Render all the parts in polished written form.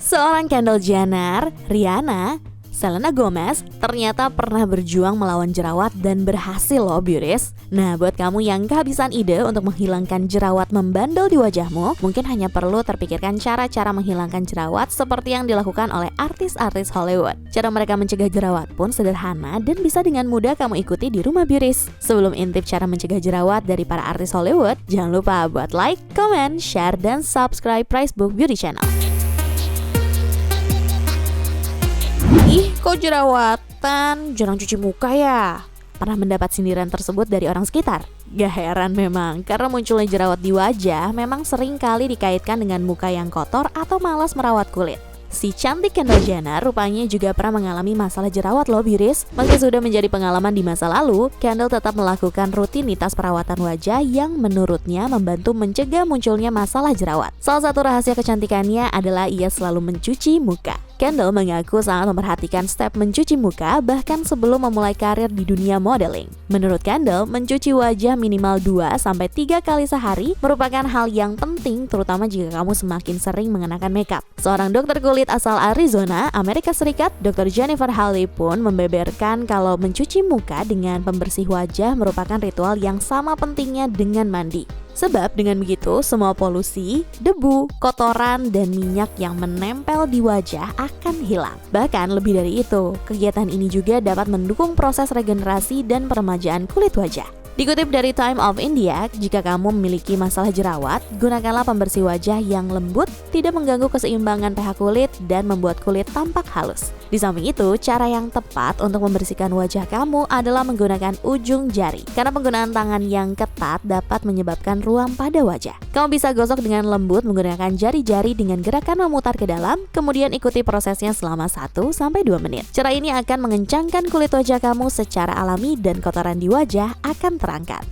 Seorang Kendall Jenner, Rihanna, Selena Gomez ternyata pernah berjuang melawan jerawat dan berhasil loh beauties. Nah, buat kamu yang kehabisan ide untuk menghilangkan jerawat membandel di wajahmu, mungkin hanya perlu terpikirkan cara-cara menghilangkan jerawat seperti yang dilakukan oleh artis-artis Hollywood. Cara mereka mencegah jerawat pun sederhana dan bisa dengan mudah kamu ikuti di rumah beauties. Sebelum intip cara mencegah jerawat dari para artis Hollywood, jangan lupa buat like, comment, share, dan subscribe Pricebook Beauty Channel. Ih, kok jerawatan? Jarang cuci muka ya? Pernah mendapat sindiran tersebut dari orang sekitar? Gak heran memang, karena munculnya jerawat di wajah memang sering kali dikaitkan dengan muka yang kotor atau malas merawat kulit. Si cantik Kendall Jenner rupanya juga pernah mengalami masalah jerawat loh beauties. Meski sudah menjadi pengalaman di masa lalu, Kendall tetap melakukan rutinitas perawatan wajah yang menurutnya membantu mencegah munculnya masalah jerawat. Salah satu rahasia kecantikannya adalah ia selalu mencuci muka. Kendall mengaku sangat memperhatikan step mencuci muka bahkan sebelum memulai karir di dunia modeling. Menurut Kendall, mencuci wajah minimal 2-3 kali sehari merupakan hal yang penting terutama jika kamu semakin sering mengenakan makeup. Seorang dokter kulit asal Arizona, Amerika Serikat, Dr. Jennifer Halley pun membeberkan kalau mencuci muka dengan pembersih wajah merupakan ritual yang sama pentingnya dengan mandi. Sebab dengan begitu, semua polusi, debu, kotoran, dan minyak yang menempel di wajah akan hilang. Bahkan lebih dari itu, kegiatan ini juga dapat mendukung proses regenerasi dan peremajaan kulit wajah. Dikutip dari Time of India, jika kamu memiliki masalah jerawat, gunakanlah pembersih wajah yang lembut, tidak mengganggu keseimbangan pH kulit, dan membuat kulit tampak halus. Di samping itu, cara yang tepat untuk membersihkan wajah kamu adalah menggunakan ujung jari, karena penggunaan tangan yang ketat dapat menyebabkan ruam pada wajah. Kamu bisa gosok dengan lembut menggunakan jari-jari dengan gerakan memutar ke dalam, kemudian ikuti prosesnya selama 1-2 menit. Cara ini akan mengencangkan kulit wajah kamu secara alami dan kotoran di wajah akan terangkat.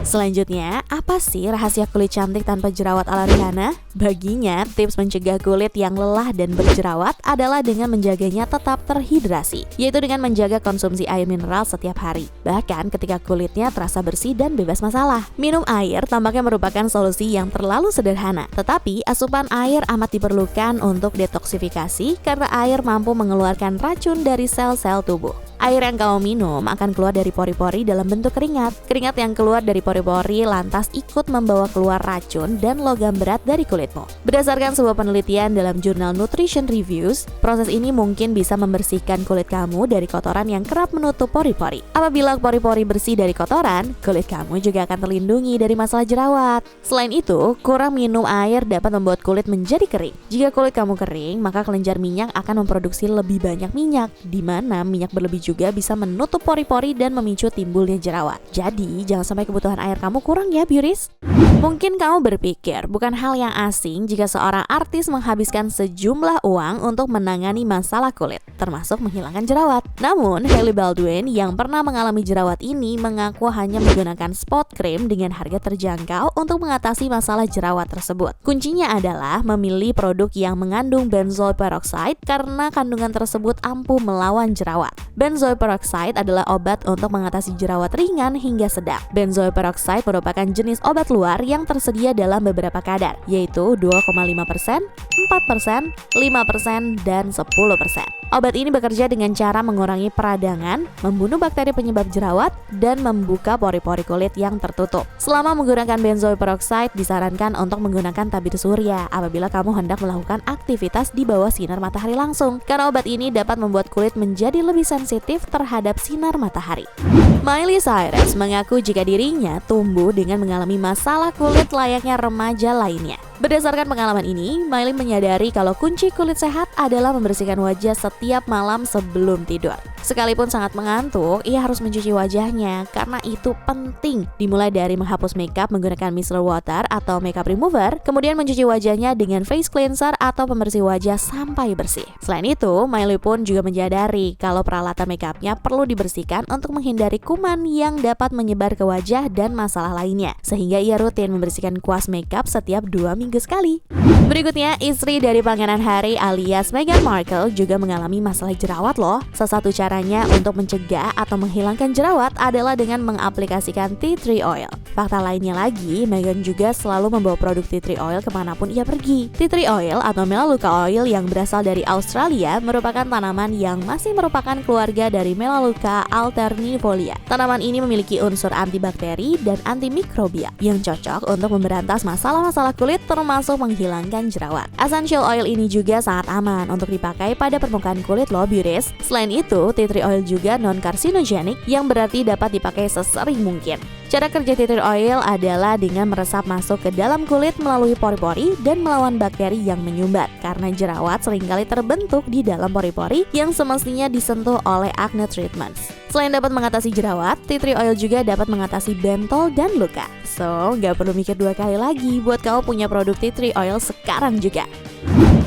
Selanjutnya, apa sih rahasia kulit cantik tanpa jerawat ala Rihanna? Baginya, tips mencegah kulit yang lelah dan berjerawat adalah dengan menjaganya tetap terhidrasi, yaitu dengan menjaga konsumsi air mineral setiap hari. Bahkan ketika kulitnya terasa bersih dan bebas masalah. Minum air tampaknya merupakan solusi yang terlalu sederhana, tetapi asupan air amat diperlukan untuk detoksifikasi karena air mampu mengeluarkan racun dari sel-sel tubuh. Air yang kamu minum akan keluar dari pori-pori dalam bentuk keringat. Keringat yang keluar dari pori-pori lantas ikut membawa keluar racun dan logam berat dari kulitmu. Berdasarkan sebuah penelitian dalam jurnal Nutrition Reviews, proses ini mungkin bisa membersihkan kulit kamu dari kotoran yang kerap menutup pori-pori. Apabila pori-pori bersih dari kotoran, kulit kamu juga akan terlindungi dari masalah jerawat. Selain itu, kurang minum air dapat membuat kulit menjadi kering. Jika kulit kamu kering, maka kelenjar minyak akan memproduksi lebih banyak minyak, di mana minyak berlebih juga bisa menutup pori-pori dan memicu timbulnya jerawat. Jadi, jangan sampai kebutuhan air kamu kurang ya, beauties. Mungkin kamu berpikir bukan hal yang asing jika seorang artis menghabiskan sejumlah uang untuk menangani masalah kulit, termasuk menghilangkan jerawat. Namun, Hailey Baldwin yang pernah mengalami jerawat ini mengaku hanya menggunakan spot cream dengan harga terjangkau untuk mengatasi masalah jerawat tersebut. Kuncinya adalah memilih produk yang mengandung benzoyl peroxide karena kandungan tersebut ampuh melawan jerawat. Benzoyl peroxide adalah obat untuk mengatasi jerawat ringan hingga sedang. Benzoyl peroxide merupakan jenis obat luar yang tersedia dalam beberapa kadar, yaitu 2,5%, 4%, 5%, dan 10%. Obat ini bekerja dengan cara mengurangi peradangan, membunuh bakteri penyebab jerawat, dan membuka pori-pori kulit yang tertutup. Selama menggunakan benzoyl peroxide, disarankan untuk menggunakan tabir surya apabila kamu hendak melakukan aktivitas di bawah sinar matahari langsung, karena obat ini dapat membuat kulit menjadi lebih sensitif terhadap sinar matahari. Miley Cyrus mengaku jika dirinya tumbuh dengan mengalami masalah kulit layaknya remaja lainnya. Berdasarkan pengalaman ini, Miley menyadari kalau kunci kulit sehat adalah membersihkan wajah setiap malam sebelum tidur. Sekalipun sangat mengantuk, ia harus mencuci wajahnya karena itu penting. Dimulai dari menghapus makeup menggunakan micellar water atau makeup remover, kemudian mencuci wajahnya dengan face cleanser atau pembersih wajah sampai bersih. Selain itu, Miley pun juga menyadari kalau peralatan makeupnya perlu dibersihkan untuk menghindari kuman yang dapat menyebar ke wajah dan masalah lainnya. Sehingga ia rutin membersihkan kuas makeup setiap 2 minggu sekali. Berikutnya, istri dari Pangeran Harry alias Meghan Markle juga mengalami masalah jerawat loh. Salah satu caranya untuk mencegah atau menghilangkan jerawat adalah dengan mengaplikasikan tea tree oil. Fakta lainnya lagi, Meghan juga selalu membawa produk tea tree oil kemanapun ia pergi. Tea tree oil atau Melaleuca oil yang berasal dari Australia merupakan tanaman yang masih merupakan keluarga dari Melaleuca alternifolia. Tanaman ini memiliki unsur antibakteri dan antimikrobia yang cocok untuk memberantas masalah-masalah kulit termasuk menghilangkan jerawat. Essential oil ini juga sangat aman untuk dipakai pada permukaan kulit loh beauties. Selain itu, tea tree oil juga non-carcinogenic yang berarti dapat dipakai sesering mungkin. Cara kerja tea tree oil adalah dengan meresap masuk ke dalam kulit melalui pori-pori dan melawan bakteri yang menyumbat, karena jerawat seringkali terbentuk di dalam pori-pori yang semestinya disentuh oleh acne treatments. Selain dapat mengatasi jerawat, tea tree oil juga dapat mengatasi bentol dan luka. So, nggak perlu mikir 2 kali lagi buat kamu punya produk tea tree oil sekarang juga.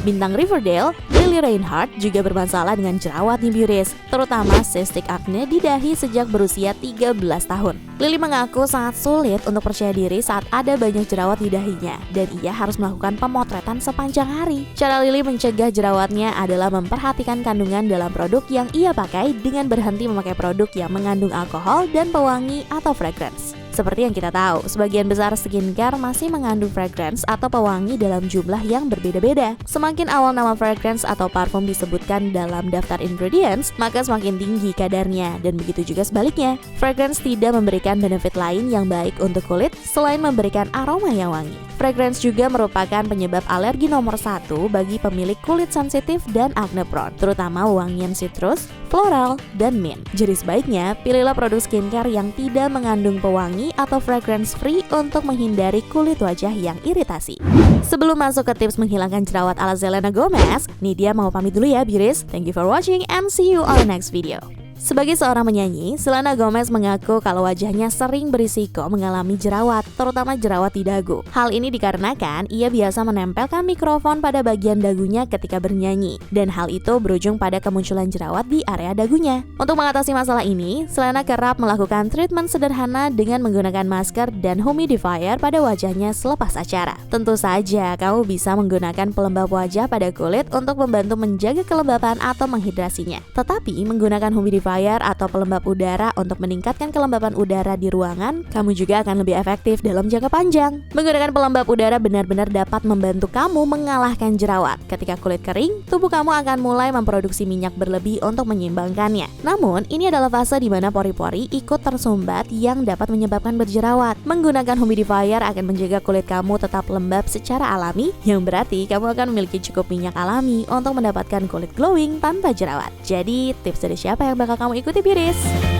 Bintang Riverdale, Lily Reinhart juga bermasalah dengan jerawat nih beauties, terutama cystic acne di dahi sejak berusia 13 tahun. Lily mengaku sangat sulit untuk percaya diri saat ada banyak jerawat di dahinya, dan ia harus melakukan pemotretan sepanjang hari. Cara Lily mencegah jerawatnya adalah memperhatikan kandungan dalam produk yang ia pakai dengan berhenti memakai produk yang mengandung alkohol dan pewangi atau fragrance. Seperti yang kita tahu, sebagian besar skincare masih mengandung fragrance atau pewangi dalam jumlah yang berbeda-beda. Semakin awal nama fragrance atau parfum disebutkan dalam daftar ingredients, maka semakin tinggi kadarnya, dan begitu juga sebaliknya. Fragrance tidak memberikan benefit lain yang baik untuk kulit selain memberikan aroma yang wangi. Fragrance juga merupakan penyebab alergi nomor 1 bagi pemilik kulit sensitif dan acne prone, terutama wangian citrus, floral, dan mint. Jadi sebaiknya, pilihlah produk skincare yang tidak mengandung pewangi atau fragrance free untuk menghindari kulit wajah yang iritasi. Sebelum masuk ke tips menghilangkan jerawat ala Selena Gomez, Nidia mau pamit dulu ya beauties. Thank you for watching and see you on the next video. Sebagai seorang penyanyi, Selena Gomez mengaku kalau wajahnya sering berisiko mengalami jerawat, terutama jerawat di dagu. Hal ini dikarenakan ia biasa menempelkan mikrofon pada bagian dagunya ketika bernyanyi, dan hal itu berujung pada kemunculan jerawat di area dagunya. Untuk mengatasi masalah ini, Selena kerap melakukan treatment sederhana dengan menggunakan masker dan humidifier pada wajahnya selepas acara. Tentu saja, kamu bisa menggunakan pelembab wajah pada kulit untuk membantu menjaga kelembapan atau menghidrasinya. Tetapi, menggunakan humidifier atau pelembab udara untuk meningkatkan kelembapan udara di ruangan, kamu juga akan lebih efektif dalam jangka panjang. Menggunakan pelembab udara benar-benar dapat membantu kamu mengalahkan jerawat. Ketika kulit kering, tubuh kamu akan mulai memproduksi minyak berlebih untuk menyeimbangkannya. Namun, ini adalah fase di mana pori-pori ikut tersumbat yang dapat menyebabkan berjerawat. Menggunakan humidifier akan menjaga kulit kamu tetap lembab secara alami, yang berarti kamu akan memiliki cukup minyak alami untuk mendapatkan kulit glowing tanpa jerawat. Jadi, tips dari siapa yang bakal kamu ikuti beauties?